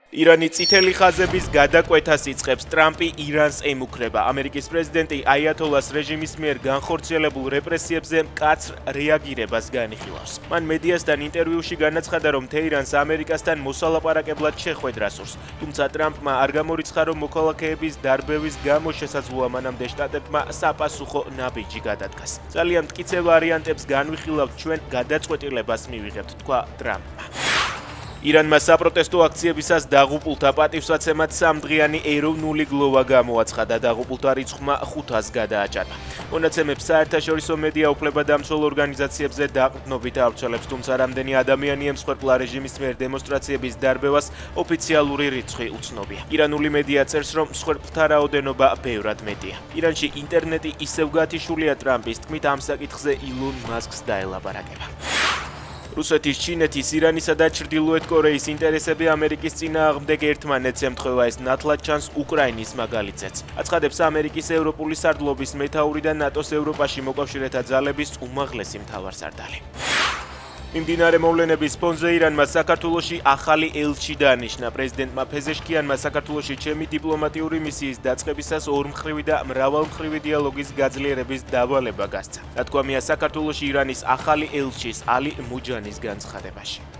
ირანი წითელი ხაზების გადაკვეთას იწყებს, ტრამპი ირანს ემუქრება. ამერიკის პრეზიდენტი აიათოლას რეჟიმის მიერ განხორციელებულ რეპრესიებზე მკაცრ რეაგირებას განიხილავს. მან მედიასთან ინტერვიუში განაცხადა, რომ თეირანს ამერიკასთან მოსალაპარაკებლად შეხვედრა სურს. თუმცა ტრამპმა არ გამორიცხა, რომ მოქალაქეების დარბევის გამო შესაძლოა მანამდე შტატებმა საპასუხო ნაბიჯი გადადგას. ძალიან მტკიცე ვარიანტებს განვიხილავთ ჩვენ, გადაწყვეტილებას მივიღებთ, თქვა ტრამპმა. ირანმა საპროტესტო აქციებისას დაღუპულთა პატივსაცემად 3 დღიანი ეროვნული გლოვა გამოაცხადა. დაღუპულთა რიცხვმა 500-ს გადააჭარბა. მონაცემებს საერთაშორისო მედია უფლებადამცველ ორგანიზაციებზე დაყრდნობით ავრცელებს, თუმცა რამდენი ადამიანი ემსხვერპლა რეჟიმის მიერ დემონსტრაციების დარბევას, ოფიციალური რიცხვი უცნობია. ირანული მედია წერს, რომ მსხვერპლთა რაოდენობა ბევრად მეტია. ირანში ინტერნეტი ისევ გათიშულია ტრამპის თქმით, ამ საკითხზე ილონ მასკს დაელაპარაკება. რუსეთის, ჩინეთის, ირანისა და ჩრდილოეთ კორეის ინტერესები ამერიკის წინააღმდეგ ერთმანეთს ემთხვევა, ეს ნათლად ჩანს უკრაინის მაგალითზეც. აცხადებს ამერიკის ევროპული სარდლობის მეთაური და ნატოს ევროპაში მოკავშირეთა ძალების უმაღლესი მთავარსარდალი. მიმდინარე მოვლენების ფონზე ირანმა საქართველოში ახალი ელჩი დაანიშნა. პრეზიდენტმა ფეზეშკიანმა საქართველოში ჩემი დიპლომატიური მისიის დაწყებისას ორმხრივი და მრავალმხრივი დიალოგის გაძლიერების დავალება გასცა. რა თქმა უნდა, საქართველოში ირანის ახალი ელჩის ალი მუჯანის განცხადებაში.